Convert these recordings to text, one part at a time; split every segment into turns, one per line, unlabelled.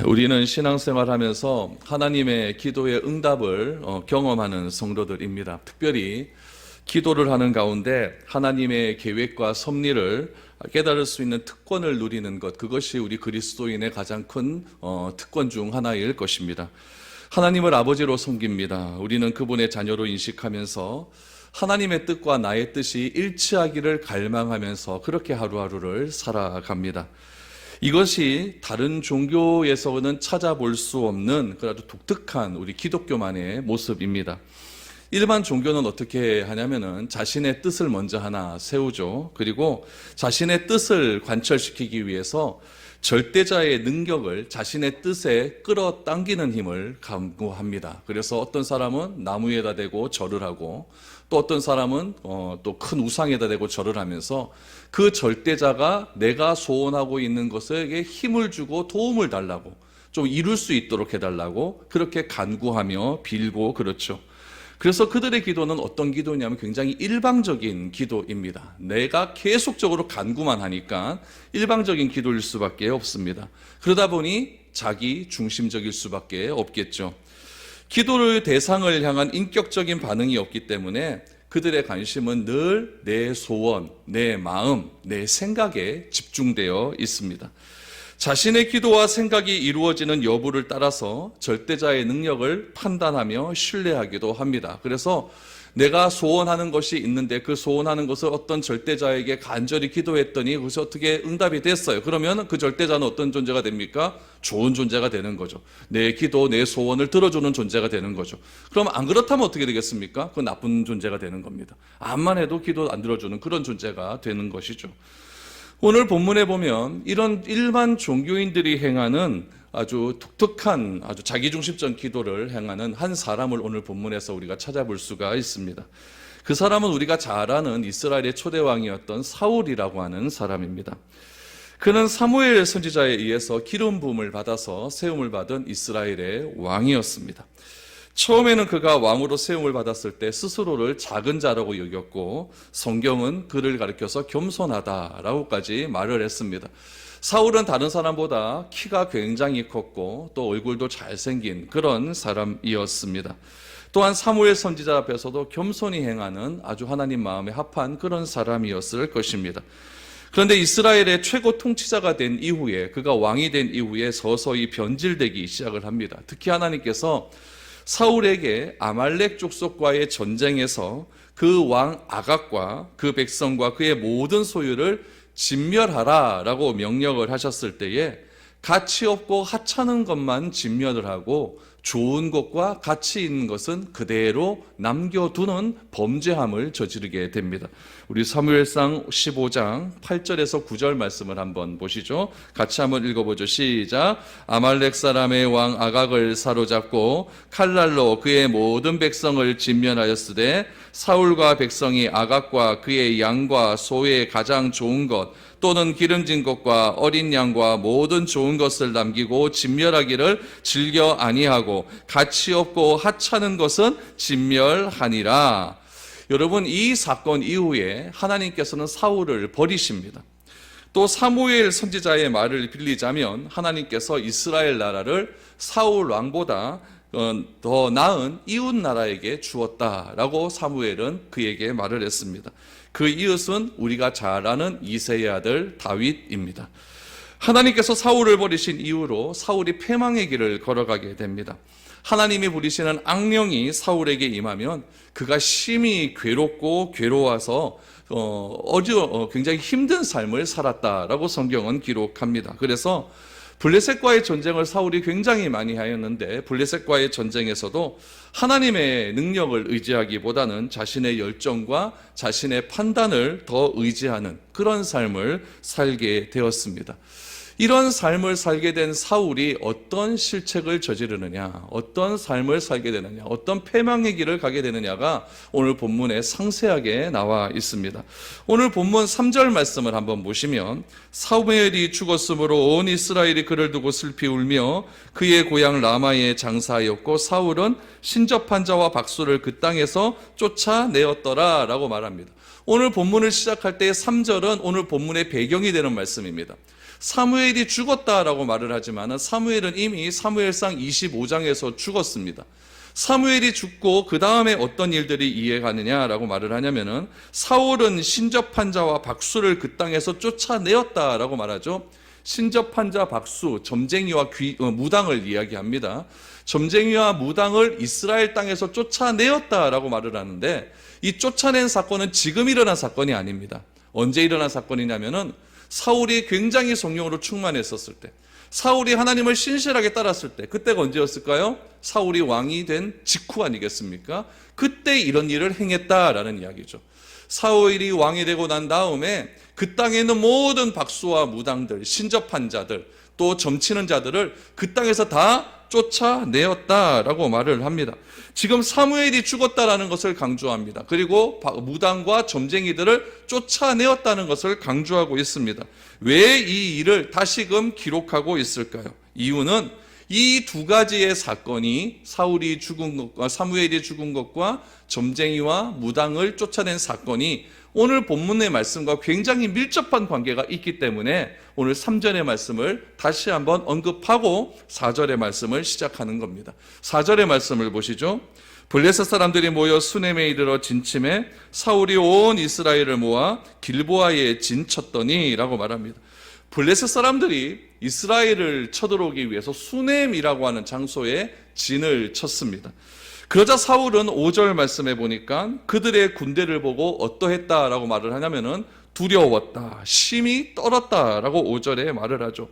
우리는 신앙생활하면서 하나님의 기도의 응답을 경험하는 성도들입니다. 특별히 기도를 하는 가운데 하나님의 계획과 섭리를 깨달을 수 있는 특권을 누리는 것, 그것이 우리 그리스도인의 가장 큰 특권 중 하나일 것입니다. 하나님을 아버지로 섬깁니다. 우리는 그분의 자녀로 인식하면서 하나님의 뜻과 나의 뜻이 일치하기를 갈망하면서 그렇게 하루하루를 살아갑니다. 이것이 다른 종교에서는 찾아볼 수 없는 아주 독특한 우리 기독교만의 모습입니다. 일반 종교는 어떻게 하냐면은 자신의 뜻을 먼저 하나 세우죠. 그리고 자신의 뜻을 관철시키기 위해서 절대자의 능력을 자신의 뜻에 끌어당기는 힘을 강구합니다. 그래서 어떤 사람은 나무에다 대고 절을 하고, 또 어떤 사람은 또 큰 우상에다 대고 절을 하면서 그 절대자가 내가 소원하고 있는 것에게 힘을 주고 도움을 달라고, 좀 이룰 수 있도록 해달라고 그렇게 간구하며 빌고 그렇죠. 그래서 그들의 기도는 어떤 기도냐면 굉장히 일방적인 기도입니다. 내가 계속적으로 간구만 하니까 일방적인 기도일 수밖에 없습니다. 그러다 보니 자기 중심적일 수밖에 없겠죠. 기도의 대상을 향한 인격적인 반응이 없기 때문에 그들의 관심은 늘 내 소원, 내 마음, 내 생각에 집중되어 있습니다. 자신의 기도와 생각이 이루어지는 여부를 따라서 절대자의 능력을 판단하며 신뢰하기도 합니다. 그래서 내가 소원하는 것이 있는데 그 소원하는 것을 어떤 절대자에게 간절히 기도했더니 그것이 어떻게 응답이 됐어요. 그러면 그 절대자는 어떤 존재가 됩니까? 좋은 존재가 되는 거죠. 내 기도, 내 소원을 들어주는 존재가 되는 거죠. 그럼 안 그렇다면 어떻게 되겠습니까? 그 나쁜 존재가 되는 겁니다. 암만 해도 기도 안 들어주는 그런 존재가 되는 것이죠. 오늘 본문에 보면 이런 일반 종교인들이 행하는 아주 독특한 아주 자기중심적 기도를 행하는 한 사람을 오늘 본문에서 우리가 찾아볼 수가 있습니다. 그 사람은 우리가 잘 아는 이스라엘의 초대왕이었던 사울이라고 하는 사람입니다. 그는 사무엘 선지자에 의해서 기름 부음을 받아서 세움을 받은 이스라엘의 왕이었습니다. 처음에는 그가 왕으로 세움을 받았을 때 스스로를 작은 자라고 여겼고 성경은 그를 가리켜서 겸손하다라고까지 말을 했습니다. 사울은 다른 사람보다 키가 굉장히 컸고 또 얼굴도 잘생긴 그런 사람이었습니다. 또한 사무엘 선지자 앞에서도 겸손히 행하는 아주 하나님 마음에 합한 그런 사람이었을 것입니다. 그런데 이스라엘의 최고 통치자가 된 이후에, 그가 왕이 된 이후에 서서히 변질되기 시작을 합니다. 특히 하나님께서 사울에게 아말렉 족속과의 전쟁에서 그 왕 아각과 그 백성과 그의 모든 소유를 진멸하라라고 명령을 하셨을 때에 가치 없고 하찮은 것만 진멸을 하고 좋은 것과 가치 있는 것은 그대로 남겨두는 범죄함을 저지르게 됩니다. 우리 사무엘상 15장 8절에서 9절 말씀을 한번 보시죠. 같이 한번 읽어보죠. 시작. 아말렉 사람의 왕 아각을 사로잡고 칼날로 그의 모든 백성을 진멸하였으되 사울과 백성이 아각과 그의 양과 소의 가장 좋은 것 또는 기름진 것과 어린 양과 모든 좋은 것을 남기고 진멸하기를 즐겨 아니하고 가치 없고 하찮은 것은 진멸하니라. 여러분, 이 사건 이후에 하나님께서는 사울을 버리십니다. 또 사무엘 선지자의 말을 빌리자면 하나님께서 이스라엘 나라를 사울 왕보다 더 나은 이웃 나라에게 주었다라고 사무엘은 그에게 말을 했습니다. 그 이웃은 우리가 잘 아는 이새의 아들 다윗입니다. 하나님께서 사울을 버리신 이후로 사울이 패망의 길을 걸어가게 됩니다. 하나님이 부리시는 악령이 사울에게 임하면 그가 심히 괴롭고 괴로워서 굉장히 힘든 삶을 살았다라고 성경은 기록합니다. 그래서 블레셋과의 전쟁을 사울이 굉장히 많이 하였는데 블레셋과의 전쟁에서도 하나님의 능력을 의지하기보다는 자신의 열정과 자신의 판단을 더 의지하는 그런 삶을 살게 되었습니다. 이런 삶을 살게 된 사울이 어떤 실책을 저지르느냐, 어떤 삶을 살게 되느냐, 어떤 패망의 길을 가게 되느냐가 오늘 본문에 상세하게 나와 있습니다. 오늘 본문 3절 말씀을 한번 보시면 사무엘이 죽었으므로 온 이스라엘이 그를 두고 슬피 울며 그의 고향 라마에 장사하였고 사울은 신접한 자와 박수를 그 땅에서 쫓아내었더라 라고 말합니다. 오늘 본문을 시작할 때 3절은 오늘 본문의 배경이 되는 말씀입니다. 사무엘이 죽었다라고 말을 하지만 사무엘은 이미 사무엘상 25장에서 죽었습니다. 사무엘이 죽고 그 다음에 어떤 일들이 이해가느냐라고 말을 하냐면은 사울은 신접한 자와 박수를 그 땅에서 쫓아내었다라고 말하죠. 신접한 자 박수, 점쟁이와 무당을 이야기합니다. 점쟁이와 무당을 이스라엘 땅에서 쫓아내었다라고 말을 하는데 이 쫓아낸 사건은 지금 일어난 사건이 아닙니다. 언제 일어난 사건이냐면은 사울이 굉장히 성령으로 충만했었을 때, 사울이 하나님을 신실하게 따랐을 때, 그때가 언제였을까요? 사울이 왕이 된 직후 아니겠습니까? 그때 이런 일을 행했다라는 이야기죠. 사울이 왕이 되고 난 다음에 그 땅에 있는 모든 박수와 무당들, 신접한 자들, 또 점치는 자들을 그 땅에서 다 쫓아내었다라고 말을 합니다. 지금 사무엘이 죽었다라는 것을 강조합니다. 그리고 무당과 점쟁이들을 쫓아내었다는 것을 강조하고 있습니다. 왜 이 일을 다시금 기록하고 있을까요? 이유는 이 두 가지의 사건이 사울이 죽은 것과 사무엘이 죽은 것과 점쟁이와 무당을 쫓아낸 사건이 오늘 본문의 말씀과 굉장히 밀접한 관계가 있기 때문에 오늘 3절의 말씀을 다시 한번 언급하고 4절의 말씀을 시작하는 겁니다. 4절의 말씀을 보시죠. 블레셋 사람들이 모여 수넴에 이르러 진침해 사울이 온 이스라엘을 모아 길보아에 진쳤더니 라고 말합니다. 블레셋 사람들이 이스라엘을 쳐들어오기 위해서 수넴이라고 하는 장소에 진을 쳤습니다. 그러자 사울은 5절 말씀에 보니까 그들의 군대를 보고 어떠했다라고 말을 하냐면은 두려웠다, 심히 떨었다라고 5절에 말을 하죠.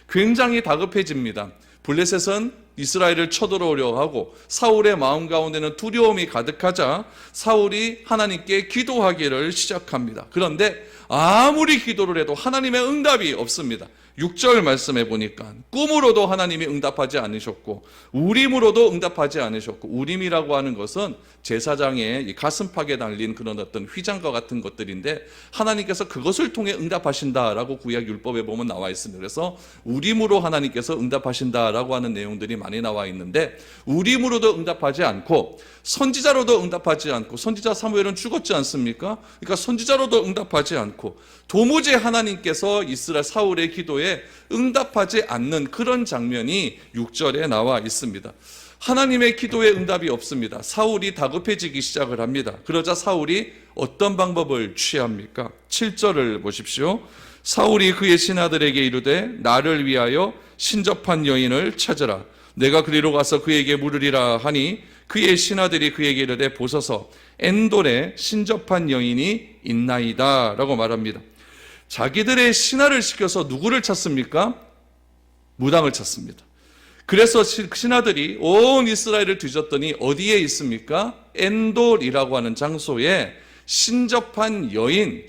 굉장히 다급해집니다. 블레셋은 이스라엘을 쳐들어오려 하고 사울의 마음 가운데는 두려움이 가득하자 사울이 하나님께 기도하기를 시작합니다. 그런데 아무리 기도를 해도 하나님의 응답이 없습니다. 6절 말씀에 보니까 꿈으로도 하나님이 응답하지 않으셨고 우림으로도 응답하지 않으셨고, 우림이라고 하는 것은 제사장의 가슴팍에 달린 그런 어떤 휘장과 같은 것들인데 하나님께서 그것을 통해 응답하신다라고 구약 율법에 보면 나와 있습니다. 그래서 우림으로 하나님께서 응답하신다라고 하는 내용들이 많이 나와 있는데 우림으로도 응답하지 않고 선지자로도 응답하지 않고, 선지자 사무엘은 죽었지 않습니까? 그러니까 선지자로도 응답하지 않고 도무지 하나님께서 이스라엘 사울의 기도에 응답하지 않는 그런 장면이 6절에 나와 있습니다. 하나님의 기도에 응답이 없습니다. 사울이 다급해지기 시작을 합니다. 그러자 사울이 어떤 방법을 취합니까? 7절을 보십시오. 사울이 그의 신하들에게 이르되 나를 위하여 신접한 여인을 찾으라. 내가 그리로 가서 그에게 물으리라 하니 그의 신하들이 그에게 이르되 보소서 엔돌에 신접한 여인이 있나이다 라고 말합니다. 자기들의 신하를 시켜서 누구를 찾습니까? 무당을 찾습니다. 그래서 신하들이 온 이스라엘을 뒤졌더니 어디에 있습니까? 엔돌이라고 하는 장소에 신접한 여인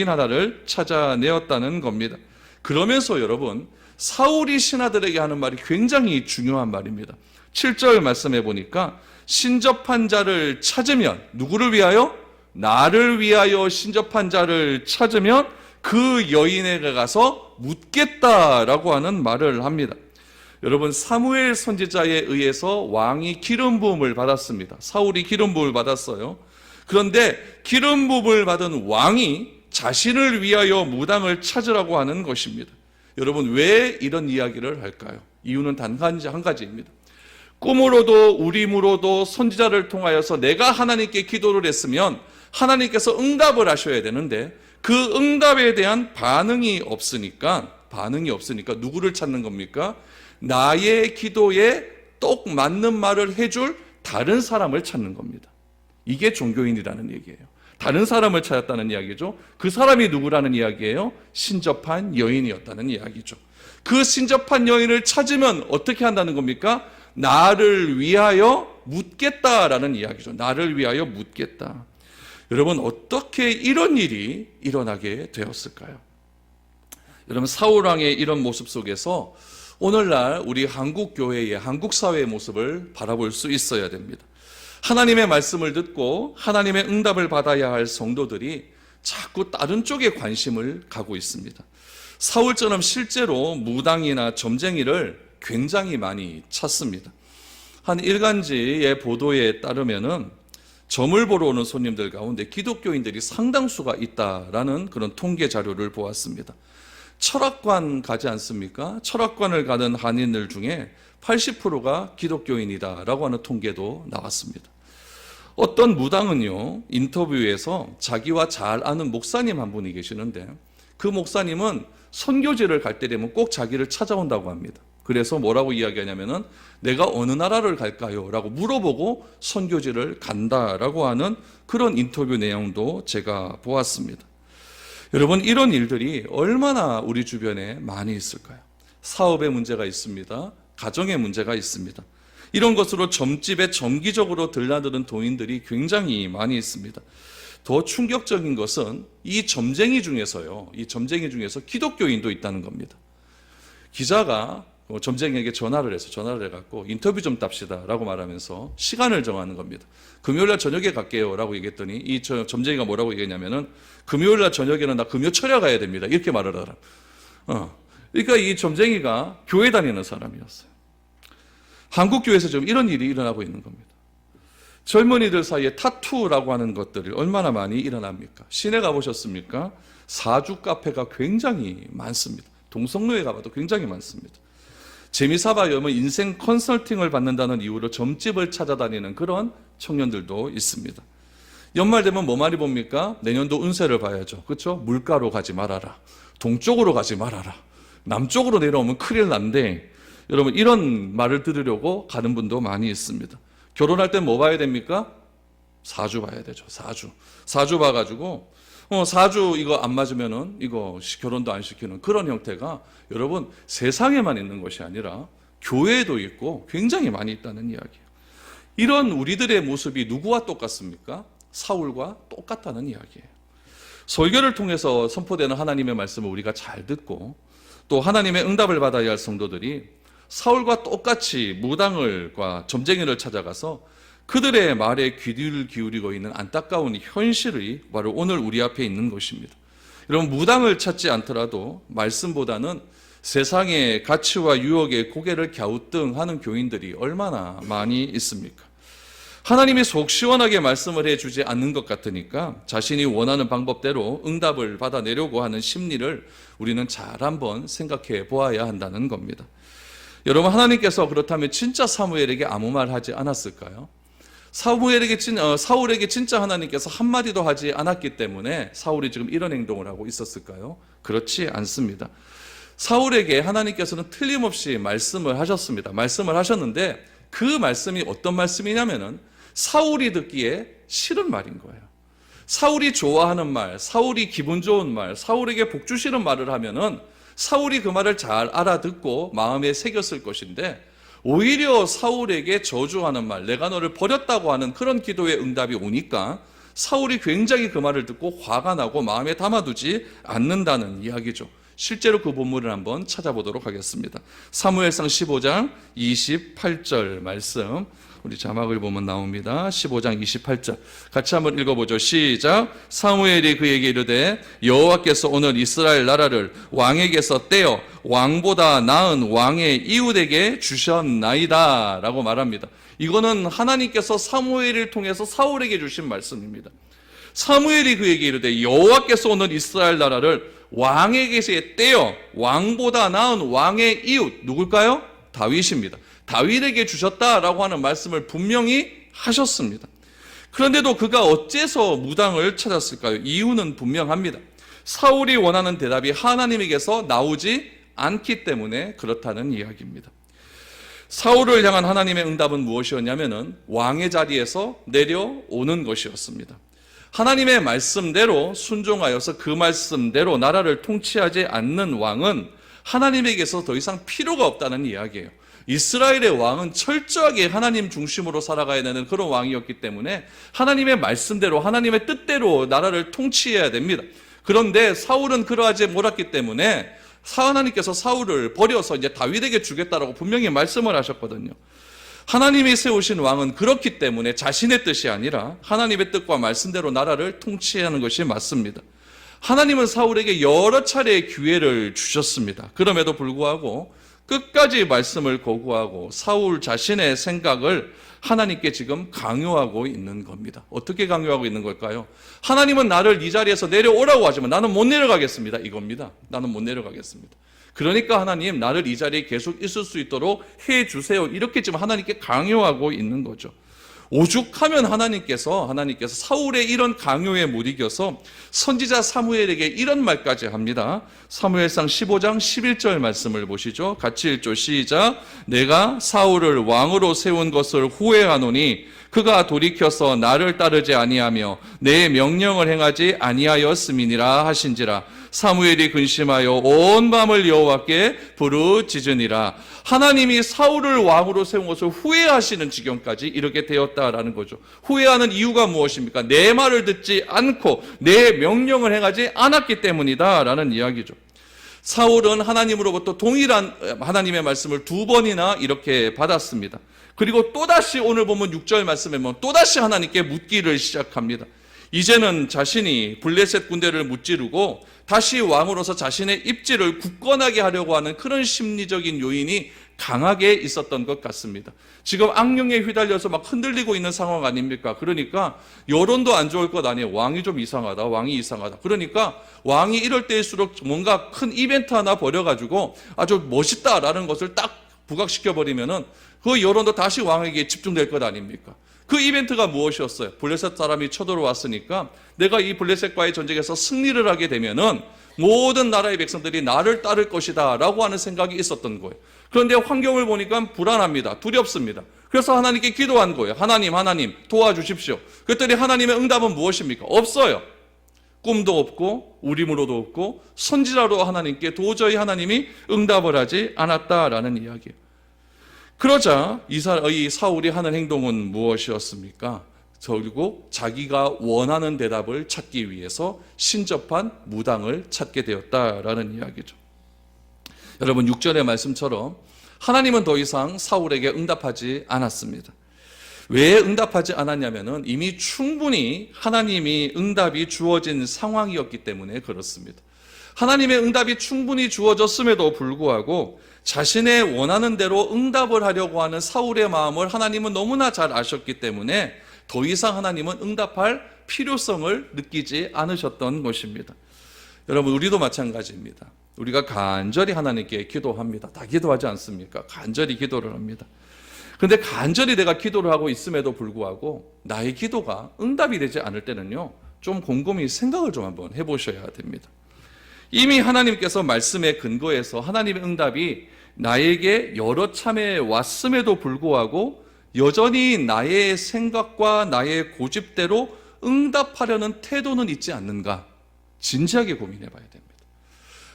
하나를 찾아내었다는 겁니다. 그러면서 여러분, 사울이 신하들에게 하는 말이 굉장히 중요한 말입니다. 7절 말씀해 보니까 신접한 자를 찾으면, 누구를 위하여? 나를 위하여 신접한 자를 찾으면 그 여인에게 가서 묻겠다라고 하는 말을 합니다. 여러분, 사무엘 선지자에 의해서 왕이 기름 부음을 받았습니다. 사울이 기름 부음을 받았어요. 그런데 기름 부음을 받은 왕이 자신을 위하여 무당을 찾으라고 하는 것입니다. 여러분, 왜 이런 이야기를 할까요? 이유는 단 한 가지입니다. 꿈으로도 우림으로도 선지자를 통하여서 내가 하나님께 기도를 했으면 하나님께서 응답을 하셔야 되는데 그 응답에 대한 반응이 없으니까 누구를 찾는 겁니까? 나의 기도에 똑 맞는 말을 해줄 다른 사람을 찾는 겁니다. 이게 종교인이라는 얘기예요. 다른 사람을 찾았다는 이야기죠. 그 사람이 누구라는 이야기예요? 신접한 여인이었다는 이야기죠. 그 신접한 여인을 찾으면 어떻게 한다는 겁니까? 나를 위하여 묻겠다라는 이야기죠. 나를 위하여 묻겠다. 여러분, 어떻게 이런 일이 일어나게 되었을까요? 여러분, 사울왕의 이런 모습 속에서 오늘날 우리 한국 교회의, 한국 사회의 모습을 바라볼 수 있어야 됩니다. 하나님의 말씀을 듣고 하나님의 응답을 받아야 할 성도들이 자꾸 다른 쪽에 관심을 가고 있습니다. 사울처럼 실제로 무당이나 점쟁이를 굉장히 많이 찾습니다. 한 일간지의 보도에 따르면은 점을 보러 오는 손님들 가운데 기독교인들이 상당수가 있다라는 그런 통계 자료를 보았습니다. 철학관 가지 않습니까? 철학관을 가는 한인들 중에 80%가 기독교인이다라고 하는 통계도 나왔습니다. 어떤 무당은요, 인터뷰에서 자기와 잘 아는 목사님 한 분이 계시는데 그 목사님은 선교지를 갈 때 되면 꼭 자기를 찾아온다고 합니다. 그래서 뭐라고 이야기하냐면은 내가 어느 나라를 갈까요? 라고 물어보고 선교지를 간다라고 하는 그런 인터뷰 내용도 제가 보았습니다. 여러분, 이런 일들이 얼마나 우리 주변에 많이 있을까요? 사업에 문제가 있습니다. 가정에 문제가 있습니다. 이런 것으로 점집에 정기적으로 들나드는 도인들이 굉장히 많이 있습니다. 더 충격적인 것은 이 점쟁이 중에서 기독교인도 있다는 겁니다. 기자가 점쟁이에게 전화를 해갖고 인터뷰 좀 답시다 라고 말하면서 시간을 정하는 겁니다. 금요일날 저녁에 갈게요 라고 얘기했더니 이 점쟁이가 뭐라고 얘기했냐면은 금요일날 저녁에는 나 금요 철야 가야 됩니다. 이렇게 말을 하라. 그러니까 이 점쟁이가 교회 다니는 사람이었어요. 한국 교회에서 지금 이런 일이 일어나고 있는 겁니다. 젊은이들 사이에 타투라고 하는 것들이 얼마나 많이 일어납니까? 시내 가보셨습니까? 사주 카페가 굉장히 많습니다. 동성로에 가봐도 굉장히 많습니다. 재미삼아 인생 컨설팅을 받는다는 이유로 점집을 찾아다니는 그런 청년들도 있습니다. 연말 되면 뭐 많이 봅니까? 내년도 운세를 봐야죠. 그렇죠? 물가로 가지 말아라. 동쪽으로 가지 말아라. 남쪽으로 내려오면 큰일 난데, 여러분 이런 말을 들으려고 가는 분도 많이 있습니다. 결혼할 때 뭐 봐야 됩니까? 사주 봐야 되죠. 사주 봐가지고 사주 이거 안 맞으면은 이거 결혼도 안 시키는 그런 형태가 여러분 세상에만 있는 것이 아니라 교회에도 있고 굉장히 많이 있다는 이야기예요. 이런 우리들의 모습이 누구와 똑같습니까? 사울과 똑같다는 이야기예요. 설교를 통해서 선포되는 하나님의 말씀을 우리가 잘 듣고 또 하나님의 응답을 받아야 할 성도들이 사울과 똑같이 무당을과 점쟁이를 찾아가서 그들의 말에 귀를 기울이고 있는 안타까운 현실이 바로 오늘 우리 앞에 있는 것입니다. 여러분, 무당을 찾지 않더라도 말씀보다는 세상의 가치와 유혹에 고개를 갸우뚱하는 교인들이 얼마나 많이 있습니까? 하나님이 속 시원하게 말씀을 해주지 않는 것 같으니까 자신이 원하는 방법대로 응답을 받아내려고 하는 심리를 우리는 잘 한번 생각해 보아야 한다는 겁니다. 여러분, 하나님께서 그렇다면 진짜 사무엘에게 아무 말 하지 않았을까요? 사울에게 진짜 하나님께서 한마디도 하지 않았기 때문에 사울이 지금 이런 행동을 하고 있었을까요? 그렇지 않습니다. 사울에게 하나님께서는 틀림없이 말씀을 하셨습니다. 말씀을 하셨는데 그 말씀이 어떤 말씀이냐면은 사울이 듣기에 싫은 말인 거예요. 사울이 좋아하는 말, 사울이 기분 좋은 말, 사울에게 복 주시는 말을 하면은 사울이 그 말을 잘 알아듣고 마음에 새겼을 것인데 오히려 사울에게 저주하는 말, 내가 너를 버렸다고 하는 그런 기도의 응답이 오니까 사울이 굉장히 그 말을 듣고 화가 나고 마음에 담아두지 않는다는 이야기죠. 실제로 그 본문을 한번 찾아보도록 하겠습니다. 사무엘상 15장 28절 말씀, 우리 자막을 보면 나옵니다. 15장 28절 같이 한번 읽어보죠. 시작. 사무엘이 그에게 이르되 여호와께서 오늘 이스라엘 나라를 왕에게서 떼어 왕보다 나은 왕의 이웃에게 주셨나이다 라고 말합니다. 이거는 하나님께서 사무엘을 통해서 사울에게 주신 말씀입니다. 사무엘이 그에게 이르되 여호와께서 오늘 이스라엘 나라를 왕에게서 떼어 왕보다 나은 왕의 이웃, 누굴까요? 다윗입니다. 다윗에게 주셨다라고 하는 말씀을 분명히 하셨습니다. 그런데도 그가 어째서 무당을 찾았을까요? 이유는 분명합니다. 사울이 원하는 대답이 하나님에게서 나오지 않기 때문에 그렇다는 이야기입니다. 사울을 향한 하나님의 응답은 무엇이었냐면은 왕의 자리에서 내려오는 것이었습니다. 하나님의 말씀대로 순종하여서 그 말씀대로 나라를 통치하지 않는 왕은 하나님에게서 더 이상 필요가 없다는 이야기예요. 이스라엘의 왕은 철저하게 하나님 중심으로 살아가야 되는 그런 왕이었기 때문에 하나님의 말씀대로 하나님의 뜻대로 나라를 통치해야 됩니다. 그런데 사울은 그러하지 못했기 때문에 하나님께서 사울을 버려서 이제 다윗에게 주겠다라고 분명히 말씀을 하셨거든요. 하나님이 세우신 왕은 그렇기 때문에 자신의 뜻이 아니라 하나님의 뜻과 말씀대로 나라를 통치하는 것이 맞습니다. 하나님은 사울에게 여러 차례의 기회를 주셨습니다. 그럼에도 불구하고 끝까지 말씀을 거부하고 사울 자신의 생각을 하나님께 지금 강요하고 있는 겁니다. 어떻게 강요하고 있는 걸까요? 하나님은 나를 이 자리에서 내려오라고 하지만 나는 못 내려가겠습니다. 이겁니다. 나는 못 내려가겠습니다. 그러니까 하나님, 나를 이 자리에 계속 있을 수 있도록 해주세요. 이렇게 지금 하나님께 강요하고 있는 거죠. 오죽하면 하나님께서 사울의 이런 강요에 못 이겨서 선지자 사무엘에게 이런 말까지 합니다. 사무엘상 15장 11절 말씀을 보시죠. 같이 읽죠. 시작. 내가 사울을 왕으로 세운 것을 후회하노니 그가 돌이켜서 나를 따르지 아니하며 내 명령을 행하지 아니하였음이니라 하신지라. 사무엘이 근심하여 온 밤을 여호와께 부르짖으니라. 하나님이 사울을 왕으로 세운 것을 후회하시는 지경까지 이르게 되었다라는 거죠. 후회하는 이유가 무엇입니까? 내 말을 듣지 않고 내 명령을 행하지 않았기 때문이다라는 이야기죠. 사울은 하나님으로부터 동일한 하나님의 말씀을 2번이나 이렇게 받았습니다. 그리고 또다시 오늘 보면 6절 말씀에 보면 또다시 하나님께 묻기를 시작합니다. 이제는 자신이 블레셋 군대를 무찌르고 다시 왕으로서 자신의 입지를 굳건하게 하려고 하는 그런 심리적인 요인이 강하게 있었던 것 같습니다. 지금 악령에 휘달려서 막 흔들리고 있는 상황 아닙니까? 그러니까 여론도 안 좋을 것 아니에요. 왕이 좀 이상하다. 왕이 이상하다. 그러니까 왕이 이럴 때일수록 뭔가 큰 이벤트 하나 벌여가지고 아주 멋있다라는 것을 딱 부각시켜버리면은 그 여론도 다시 왕에게 집중될 것 아닙니까? 그 이벤트가 무엇이었어요? 블레셋 사람이 쳐들어왔으니까 내가 이 블레셋과의 전쟁에서 승리를 하게 되면은 모든 나라의 백성들이 나를 따를 것이다 라고 하는 생각이 있었던 거예요. 그런데 환경을 보니까 불안합니다. 두렵습니다. 그래서 하나님께 기도한 거예요. 하나님 도와주십시오. 그랬더니 하나님의 응답은 무엇입니까? 없어요. 꿈도 없고 우림으로도 없고 선지자로 하나님께 도저히 하나님이 응답을 하지 않았다라는 이야기예요. 그러자 이 사울이 하는 행동은 무엇이었습니까? 결국 자기가 원하는 대답을 찾기 위해서 신접한 무당을 찾게 되었다라는 이야기죠. 여러분 6절의 말씀처럼 하나님은 더 이상 사울에게 응답하지 않았습니다. 왜 응답하지 않았냐면은 이미 충분히 하나님이 응답이 주어진 상황이었기 때문에 그렇습니다. 하나님의 응답이 충분히 주어졌음에도 불구하고 자신의 원하는 대로 응답을 하려고 하는 사울의 마음을 하나님은 너무나 잘 아셨기 때문에 더 이상 하나님은 응답할 필요성을 느끼지 않으셨던 것입니다. 여러분 우리도 마찬가지입니다. 우리가 간절히 하나님께 기도합니다. 다 기도하지 않습니까? 간절히 기도를 합니다. 그런데 간절히 내가 기도를 하고 있음에도 불구하고 나의 기도가 응답이 되지 않을 때는요, 좀 곰곰이 생각을 좀 한번 해보셔야 됩니다. 이미 하나님께서 말씀에 근거해서 하나님의 응답이 나에게 여러 참에 왔음에도 불구하고 여전히 나의 생각과 나의 고집대로 응답하려는 태도는 있지 않는가? 진지하게 고민해 봐야 됩니다.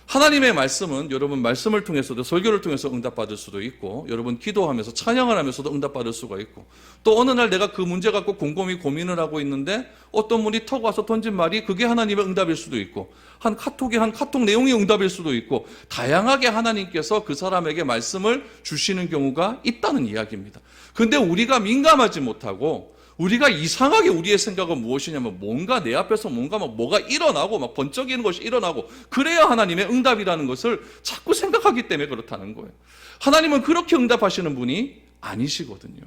하나님의 말씀은 여러분 말씀을 통해서도 설교를 통해서 응답받을 수도 있고 여러분 기도하면서 찬양을 하면서도 응답받을 수가 있고 또 어느 날 내가 그 문제 갖고 곰곰이 고민을 하고 있는데 어떤 분이 턱 와서 던진 말이 그게 하나님의 응답일 수도 있고 한 카톡 내용이 응답일 수도 있고 다양하게 하나님께서 그 사람에게 말씀을 주시는 경우가 있다는 이야기입니다. 그런데 우리가 민감하지 못하고 우리가 이상하게 우리의 생각은 무엇이냐면 뭔가 내 앞에서 뭐가 일어나고 막 번쩍이는 것이 일어나고 그래야 하나님의 응답이라는 것을 자꾸 생각하기 때문에 그렇다는 거예요. 하나님은 그렇게 응답하시는 분이 아니시거든요.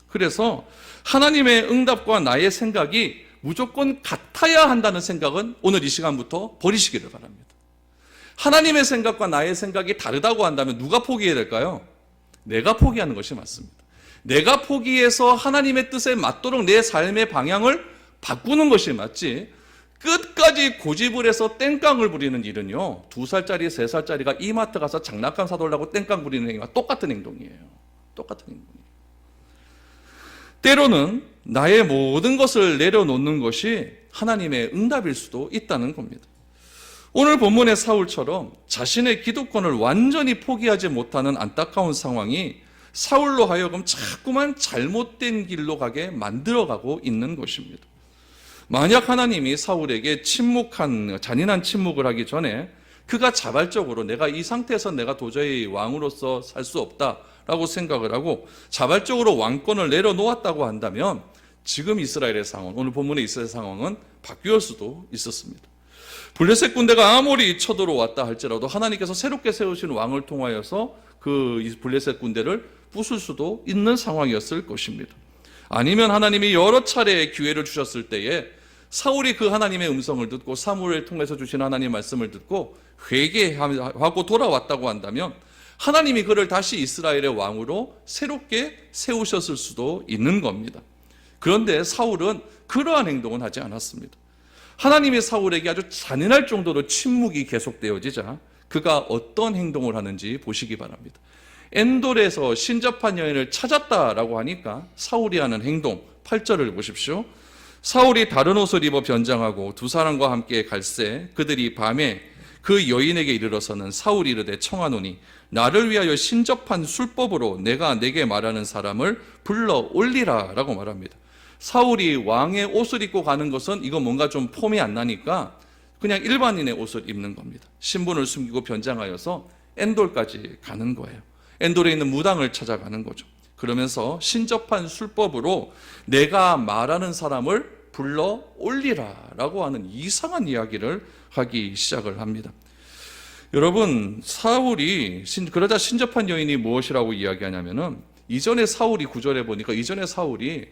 그래서 하나님의 응답과 나의 생각이 무조건 같아야 한다는 생각은 오늘 이 시간부터 버리시기를 바랍니다. 하나님의 생각과 나의 생각이 다르다고 한다면 누가 포기해야 될까요? 내가 포기하는 것이 맞습니다. 내가 포기해서 하나님의 뜻에 맞도록 내 삶의 방향을 바꾸는 것이 맞지 끝까지 고집을 해서 땡깡을 부리는 일은요 2살짜리 3살짜리가 이마트 가서 장난감 사달라고 땡깡 부리는 행위와 똑같은 행동이에요. 똑같은 행동이에요. 때로는 나의 모든 것을 내려놓는 것이 하나님의 응답일 수도 있다는 겁니다. 오늘 본문의 사울처럼 자신의 기득권을 완전히 포기하지 못하는 안타까운 상황이 사울로 하여금 자꾸만 잘못된 길로 가게 만들어가고 있는 것입니다. 만약 하나님이 사울에게 잔인한 침묵을 하기 전에 그가 자발적으로 내가 이 상태에서 내가 도저히 왕으로서 살 수 없다라고 생각을 하고 자발적으로 왕권을 내려놓았다고 한다면 지금 이스라엘의 상황, 오늘 본문의 이스라엘 상황은 바뀔 수도 있었습니다. 블레셋 군대가 아무리 쳐들어왔다 할지라도 하나님께서 새롭게 세우신 왕을 통하여서 그 블레셋 군대를 부술 수도 있는 상황이었을 것입니다. 아니면 하나님이 여러 차례 기회를 주셨을 때에 사울이 그 하나님의 음성을 듣고 사무엘을 통해서 주신 하나님의 말씀을 듣고 회개하고 돌아왔다고 한다면 하나님이 그를 다시 이스라엘의 왕으로 새롭게 세우셨을 수도 있는 겁니다. 그런데 사울은 그러한 행동은 하지 않았습니다. 하나님이 사울에게 아주 잔인할 정도로 침묵이 계속되어지자 그가 어떤 행동을 하는지 보시기 바랍니다. 엔돌에서 신접한 여인을 찾았다라고 하니까 사울이 하는 행동 8절을 보십시오. 사울이 다른 옷을 입어 변장하고 두 사람과 함께 갈새 그들이 밤에 그 여인에게 이르러서는 사울이 이르되 청하노니 나를 위하여 신접한 술법으로 내가 내게 말하는 사람을 불러 올리라 라고 말합니다. 사울이 왕의 옷을 입고 가는 것은 이거 뭔가 좀 폼이 안 나니까 그냥 일반인의 옷을 입는 겁니다. 신분을 숨기고 변장하여서 엔돌까지 가는 거예요. 엔돌에 있는 무당을 찾아가는 거죠. 그러면서 신접한 술법으로 내가 말하는 사람을 불러 올리라 라고 하는 이상한 이야기를 하기 시작을 합니다. 여러분, 사울이 그러자 신접한 여인이 무엇이라고 이야기하냐면은 이전에 사울이 구절해 보니까 이전에 사울이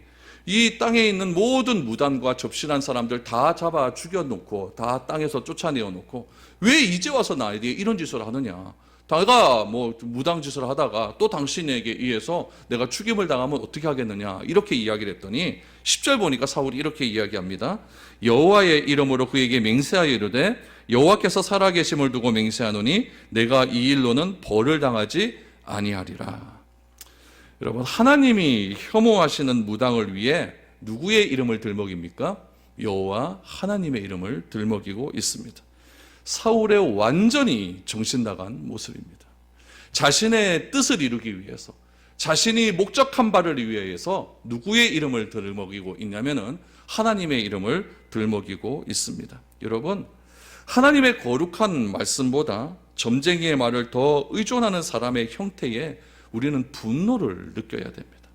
이 땅에 있는 모든 무당과 접신한 사람들 다 잡아 죽여놓고 다 땅에서 쫓아내어놓고 왜 이제 와서 나에게 이런 짓을 하느냐, 내가 뭐 무당 짓을 하다가 또 당신에게 의해서 내가 죽임을 당하면 어떻게 하겠느냐, 이렇게 이야기를 했더니 10절 보니까 사울이 이렇게 이야기합니다. 여호와의 이름으로 그에게 맹세하여 이르되 여호와께서 살아계심을 두고 맹세하노니 내가 이 일로는 벌을 당하지 아니하리라. 여러분, 하나님이 혐오하시는 무당을 위해 누구의 이름을 들먹입니까? 여호와 하나님의 이름을 들먹이고 있습니다. 사울의 완전히 정신 나간 모습입니다. 자신의 뜻을 이루기 위해서, 자신이 목적한 바를 위해서 누구의 이름을 들먹이고 있냐면은 하나님의 이름을 들먹이고 있습니다. 여러분, 하나님의 거룩한 말씀보다 점쟁이의 말을 더 의존하는 사람의 형태에 우리는 분노를 느껴야 됩니다.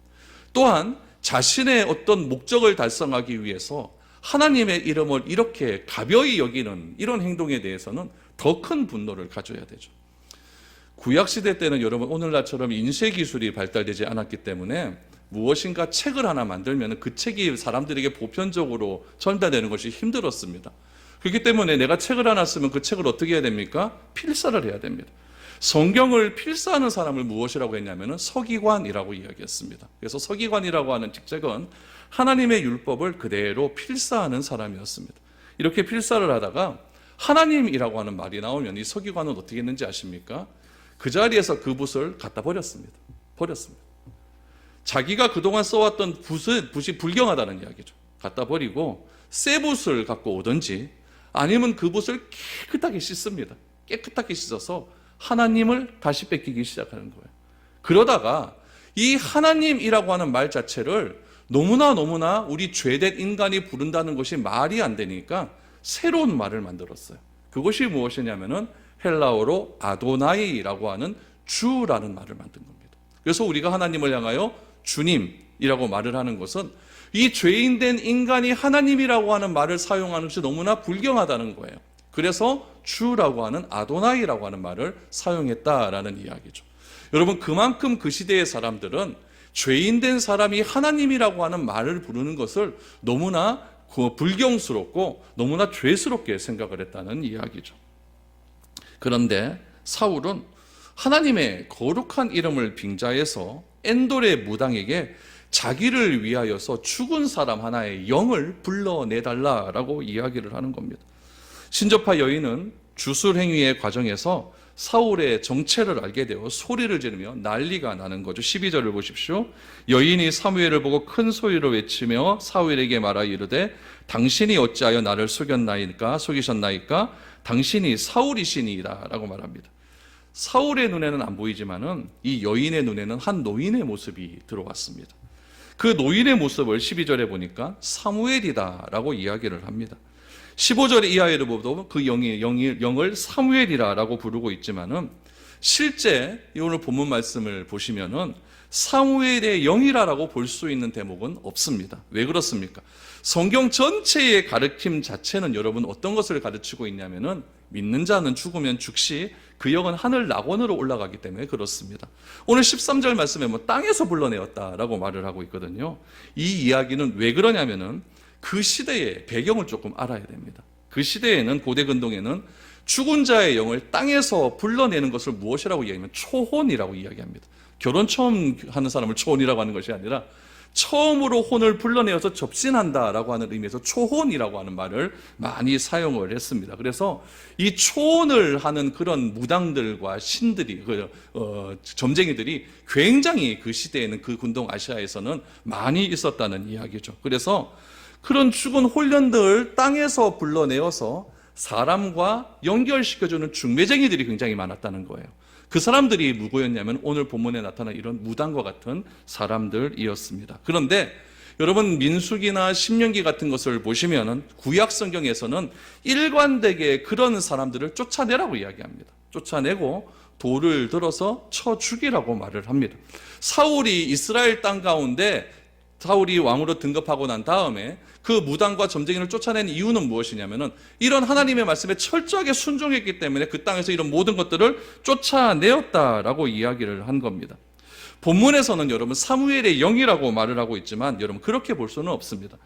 또한 자신의 어떤 목적을 달성하기 위해서 하나님의 이름을 이렇게 가벼이 여기는 이런 행동에 대해서는 더 큰 분노를 가져야 되죠. 구약시대 때는 여러분 오늘날처럼 인쇄기술이 발달되지 않았기 때문에 무엇인가 책을 하나 만들면 그 책이 사람들에게 보편적으로 전달되는 것이 힘들었습니다. 그렇기 때문에 내가 책을 하나 쓰면 그 책을 어떻게 해야 됩니까? 필사를 해야 됩니다. 성경을 필사하는 사람을 무엇이라고 했냐면 서기관이라고 이야기했습니다. 그래서 서기관이라고 하는 직책은 하나님의 율법을 그대로 필사하는 사람이었습니다. 이렇게 필사를 하다가 하나님이라고 하는 말이 나오면 이 서기관은 어떻게 했는지 아십니까? 그 자리에서 그 붓을 갖다 버렸습니다. 자기가 그동안 써왔던 붓이 불경하다는 이야기죠. 갖다 버리고 새 붓을 갖고 오든지 아니면 그 붓을 깨끗하게 씻습니다. 깨끗하게 씻어서 하나님을 다시 뺏기기 시작하는 거예요. 그러다가 이 하나님이라고 하는 말 자체를 너무나 우리 죄된 인간이 부른다는 것이 말이 안 되니까 새로운 말을 만들었어요. 그것이 무엇이냐면은 헬라어로 아도나이라고 하는 주라는 말을 만든 겁니다. 그래서 우리가 하나님을 향하여 주님이라고 말을 하는 것은 이 죄인된 인간이 하나님이라고 하는 말을 사용하는 것이 너무나 불경하다는 거예요. 그래서 주라고 하는 아도나이라고 하는 말을 사용했다라는 이야기죠. 여러분, 그만큼 그 시대의 사람들은 죄인된 사람이 하나님이라고 하는 말을 부르는 것을 너무나 불경스럽고 너무나 죄스럽게 생각을 했다는 이야기죠. 그런데 사울은 하나님의 거룩한 이름을 빙자해서 엔돌의 무당에게 자기를 위하여서 죽은 사람 하나의 영을 불러내달라라고 이야기를 하는 겁니다. 신접한 여인은 주술 행위의 과정에서 사울의 정체를 알게 되어 소리를 지르며 난리가 나는 거죠. 12절을 보십시오. 여인이 사무엘을 보고 큰 소리로 외치며 사무엘에게 말하여 이르되 당신이 어찌하여 나를 속이셨나이까? 당신이 사울이시니이다 라고 말합니다. 사울의 눈에는 안 보이지만은 이 여인의 눈에는 한 노인의 모습이 들어왔습니다. 그 노인의 모습을 12절에 보니까 사무엘이다 라고 이야기를 합니다. 15절의 이하에를 보도 그 영을 사무엘이라고 부르고 있지만은 실제 오늘 본문 말씀을 보시면은 사무엘의 영이라고 볼 수 있는 대목은 없습니다. 왜 그렇습니까? 성경 전체의 가르침 자체는 여러분 어떤 것을 가르치고 있냐면은 믿는 자는 죽으면 죽시 그 영은 하늘 낙원으로 올라가기 때문에 그렇습니다. 오늘 13절 말씀에 땅에서 불러내었다라고 말을 하고 있거든요. 이 이야기는 왜 그러냐면은 그 시대의 배경을 조금 알아야 됩니다. 그 시대에는, 고대 근동에는 죽은 자의 영을 땅에서 불러내는 것을 무엇이라고 이야기하면 초혼이라고 이야기합니다. 결혼 처음 하는 사람을 초혼이라고 하는 것이 아니라 처음으로 혼을 불러내어서 접신한다라고 하는 의미에서 초혼이라고 하는 말을 많이 사용을 했습니다. 그래서 이 초혼을 하는 그런 무당들과 신들이, 점쟁이들이 굉장히 그 시대에는, 그 근동 아시아에서는 많이 있었다는 이야기죠. 그래서 그런 죽은 홀년들 땅에서 불러내어서 사람과 연결시켜주는 중매쟁이들이 굉장히 많았다는 거예요. 그 사람들이 누구였냐면 오늘 본문에 나타난 이런 무당과 같은 사람들이었습니다. 그런데 여러분, 민수기나 신명기 같은 것을 보시면은 구약 성경에서는 일관되게 그런 사람들을 쫓아내라고 이야기합니다. 쫓아내고 돌을 들어서 쳐 죽이라고 말을 합니다. 사울이 이스라엘 땅 가운데 사울이 왕으로 등극하고 난 다음에 그 무당과 점쟁이를 쫓아낸 이유는 무엇이냐면은 이런 하나님의 말씀에 철저하게 순종했기 때문에 그 땅에서 이런 모든 것들을 쫓아내었다라고 이야기를 한 겁니다. 본문에서는 여러분 사무엘의 영이라고 말을 하고 있지만 여러분 그렇게 볼 수는 없습니다.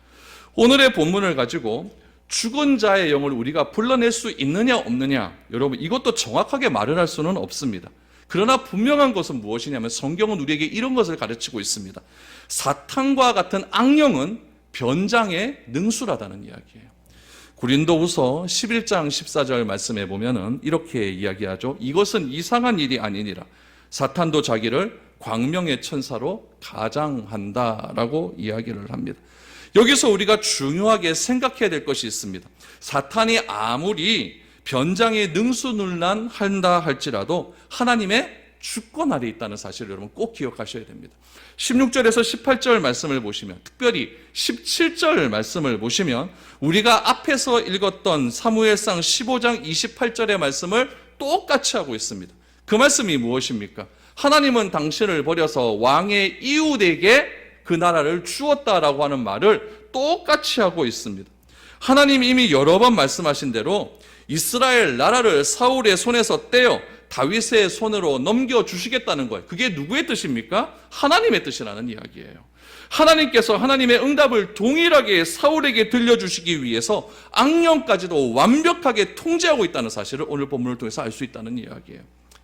오늘의 본문을 가지고 죽은 자의 영을 우리가 불러낼 수 있느냐 없느냐, 여러분 이것도 정확하게 말을 할 수는 없습니다. 그러나 분명한 것은 무엇이냐면 성경은 우리에게 이런 것을 가르치고 있습니다. 사탄과 같은 악령은 변장의 능수라다는 이야기예요. 고린도후서 11장 14절 말씀에 보면은 이렇게 이야기하죠. 이것은 이상한 일이 아니니라. 사탄도 자기를 광명의 천사로 가장한다라고 이야기를 합니다. 여기서 우리가 중요하게 생각해야 될 것이 있습니다. 사탄이 아무리 변장의 능수논란한다 할지라도 하나님의 주권 아래 있다는 사실을 여러분 꼭 기억하셔야 됩니다. 16절에서 18절 말씀을 보시면, 특별히 17절 말씀을 보시면 우리가 앞에서 읽었던 사무엘상 15장 28절의 말씀을 똑같이 하고 있습니다. 그 말씀이 무엇입니까? 하나님은 당신을 버려서 왕의 이웃에게 그 나라를 주었다라고 하는 말을 똑같이 하고 있습니다. 하나님이 이미 여러 번 말씀하신 대로 이스라엘 나라를 사울의 손에서 떼어 다윗의 손으로 넘겨주시겠다는 거예요. 그게 누구의 뜻입니까? 하나님의 뜻이라는 이야기예요. 하나님께서 하나님의 응답을 동일하게 사울에게 들려주시기 위해서 악령까지도 완벽하게 통제하고 있다는 사실을 오늘 본문을 통해서 알 수 있다는 이야기예요.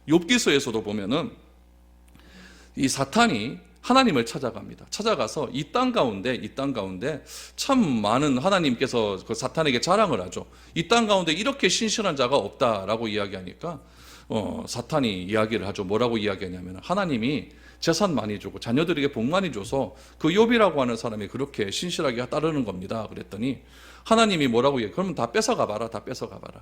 욥기서에서도 보면은 이 사탄이 하나님을 찾아갑니다. 찾아가서 이 땅 가운데 참 많은, 하나님께서 그 사탄에게 자랑을 하죠. 이 땅 가운데 이렇게 신실한 자가 없다라고 이야기하니까 사탄이 이야기를 하죠. 뭐라고 이야기하냐면 하나님이 재산 많이 주고 자녀들에게 복 많이 줘서 그 욥이라고 하는 사람이 그렇게 신실하게 따르는 겁니다. 그랬더니 하나님이 뭐라고 얘기해요? 그러면 다 뺏어가 봐라. 다 뺏어가 봐라.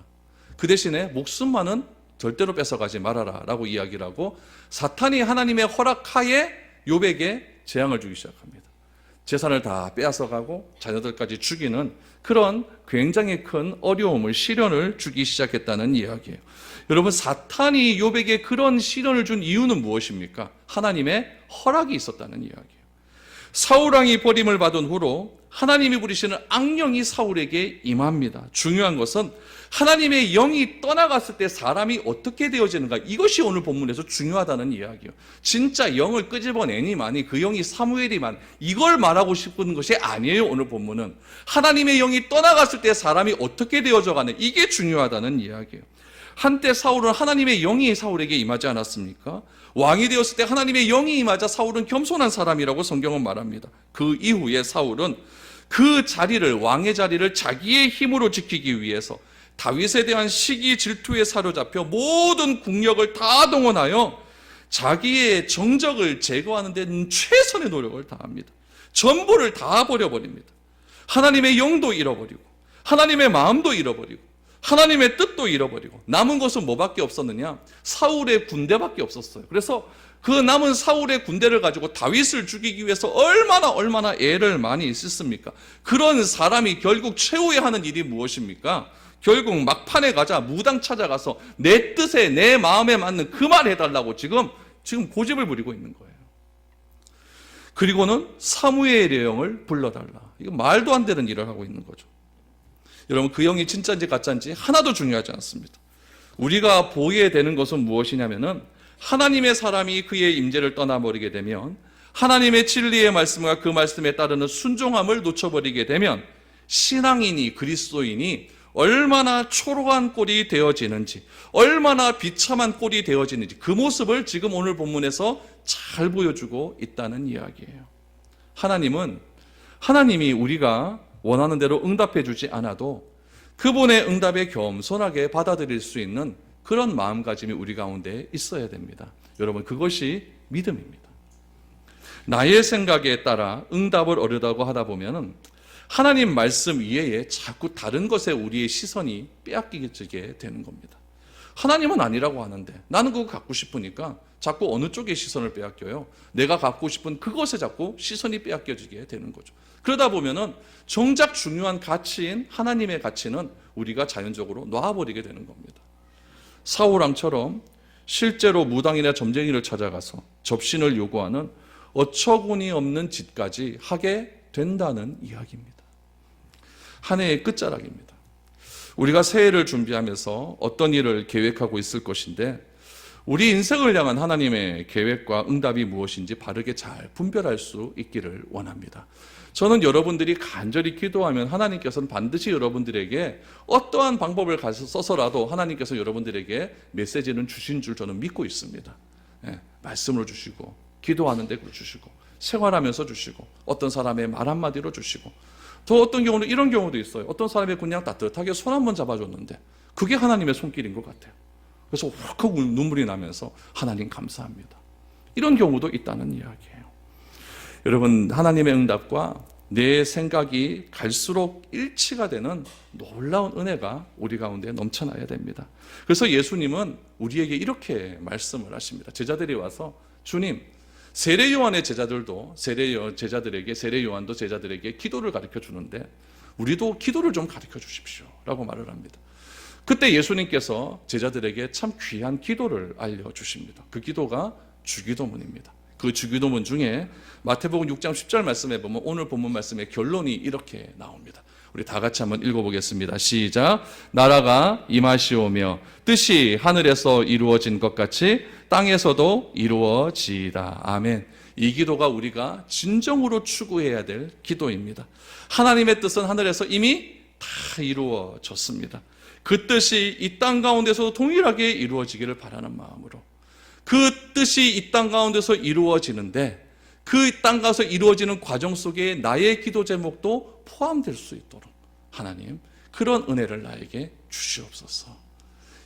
그 대신에 목숨만은 절대로 뺏어가지 말아라 라고 이야기를 하고, 사탄이 하나님의 허락하에 욥에게 재앙을 주기 시작합니다. 재산을 다 빼앗아가고 자녀들까지 죽이는 그런 굉장히 큰 어려움을, 시련을 주기 시작했다는 이야기예요. 여러분, 사탄이 욥에게 그런 시련을 준 이유는 무엇입니까? 하나님의 허락이 있었다는 이야기예요. 사울왕이 버림을 받은 후로 하나님이 부리시는 악령이 사울에게 임합니다. 중요한 것은 하나님의 영이 떠나갔을 때 사람이 어떻게 되어지는가, 이것이 오늘 본문에서 중요하다는 이야기예요. 진짜 영을 끄집어내니만이 그 영이 사무엘이만, 이걸 말하고 싶은 것이 아니에요. 오늘 본문은 하나님의 영이 떠나갔을 때 사람이 어떻게 되어져가는, 이게 중요하다는 이야기예요. 한때 사울은 하나님의 영이 사울에게 임하지 않았습니까? 왕이 되었을 때 하나님의 영이 임하자 사울은 겸손한 사람이라고 성경은 말합니다. 그 이후에 사울은 그 자리를, 왕의 자리를 자기의 힘으로 지키기 위해서 다윗에 대한 시기 질투에 사로잡혀 모든 국력을 다 동원하여 자기의 정적을 제거하는 데는 최선의 노력을 다합니다. 전부를 다 버려버립니다. 하나님의 영도 잃어버리고 하나님의 마음도 잃어버리고 하나님의 뜻도 잃어버리고 남은 것은 뭐밖에 없었느냐? 사울의 군대밖에 없었어요. 그래서 그 남은 사울의 군대를 가지고 다윗을 죽이기 위해서 얼마나 애를 많이 썼습니까? 그런 사람이 결국 최후에 하는 일이 무엇입니까? 결국 막판에 가자 무당 찾아가서 내 뜻에 내 마음에 맞는 그 말 해달라고 지금 고집을 부리고 있는 거예요. 그리고는 사무엘의 영을 불러달라. 이거 말도 안 되는 일을 하고 있는 거죠. 여러분, 그 영이 진짜인지 가짜인지 하나도 중요하지 않습니다. 우리가 보게 되는 것은 무엇이냐면은 하나님의 사람이 그의 임재를 떠나버리게 되면, 하나님의 진리의 말씀과 그 말씀에 따르는 순종함을 놓쳐버리게 되면 신앙인이, 그리스도인이 얼마나 초라한 꼴이 되어지는지, 얼마나 비참한 꼴이 되어지는지 그 모습을 지금 오늘 본문에서 잘 보여주고 있다는 이야기예요. 하나님이 우리가 원하는 대로 응답해 주지 않아도 그분의 응답에 겸손하게 받아들일 수 있는 그런 마음가짐이 우리 가운데 있어야 됩니다. 여러분, 그것이 믿음입니다. 나의 생각에 따라 응답을 얻으려고 하다 보면은 하나님 말씀 이외에 자꾸 다른 것에 우리의 시선이 빼앗기게 되는 겁니다. 하나님은 아니라고 하는데 나는 그거 갖고 싶으니까 자꾸 어느 쪽에 시선을 빼앗겨요. 내가 갖고 싶은 그것에 자꾸 시선이 빼앗겨지게 되는 거죠. 그러다 보면은 정작 중요한 가치인 하나님의 가치는 우리가 자연적으로 놔버리게 되는 겁니다. 사울왕처럼 실제로 무당이나 점쟁이를 찾아가서 접신을 요구하는 어처구니 없는 짓까지 하게 된다는 이야기입니다. 한 해의 끝자락입니다. 우리가 새해를 준비하면서 어떤 일을 계획하고 있을 것인데 우리 인생을 향한 하나님의 계획과 응답이 무엇인지 바르게 잘 분별할 수 있기를 원합니다. 저는 여러분들이 간절히 기도하면 하나님께서는 반드시 여러분들에게 어떠한 방법을 써서라도 하나님께서 여러분들에게 메시지는 주신 줄 저는 믿고 있습니다. 말씀으로 주시고, 기도하는 데 주시고, 생활하면서 주시고, 어떤 사람의 말 한마디로 주시고, 또 어떤 경우는 이런 경우도 있어요. 어떤 사람이 그냥 따뜻하게 손 한번 잡아줬는데 그게 하나님의 손길인 것 같아요. 그래서 훅 눈물이 나면서 하나님 감사합니다. 이런 경우도 있다는 이야기예요. 여러분, 하나님의 응답과 내 생각이 갈수록 일치가 되는 놀라운 은혜가 우리 가운데 넘쳐나야 됩니다. 그래서 예수님은 우리에게 이렇게 말씀을 하십니다. 제자들이 와서 주님, 세례 요한의 제자들도 세례 요한도 제자들에게 기도를 가르쳐 주는데 우리도 기도를 좀 가르쳐 주십시오 라고 말을 합니다. 그때 예수님께서 제자들에게 참 귀한 기도를 알려주십니다. 그 기도가 주기도문입니다. 그 주기도문 중에 마태복음 6장 10절 말씀에 보면 오늘 본문 말씀의 결론이 이렇게 나옵니다. 우리 다 같이 한번 읽어보겠습니다. 시작. 나라가 임하시오며 뜻이 하늘에서 이루어진 것 같이 땅에서도 이루어지이다. 아멘. 이 기도가 우리가 진정으로 추구해야 될 기도입니다. 하나님의 뜻은 하늘에서 이미 다 이루어졌습니다. 그 뜻이 이 땅 가운데서 동일하게 이루어지기를 바라는 마음으로, 그 뜻이 이 땅 가운데서 이루어지는데 그 땅 가서 이루어지는 과정 속에 나의 기도 제목도 포함될 수 있도록 하나님, 그런 은혜를 나에게 주시옵소서.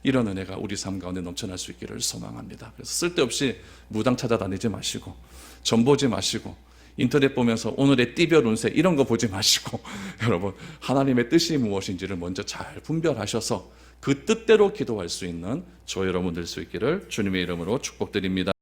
이런 은혜가 우리 삶 가운데 넘쳐날 수 있기를 소망합니다. 그래서 쓸데없이 무당 찾아다니지 마시고, 점 보지 마시고, 인터넷 보면서 오늘의 띠별 운세 이런 거 보지 마시고 여러분, 하나님의 뜻이 무엇인지를 먼저 잘 분별하셔서 그 뜻대로 기도할 수 있는 저 여러분 될 수 있기를 주님의 이름으로 축복드립니다.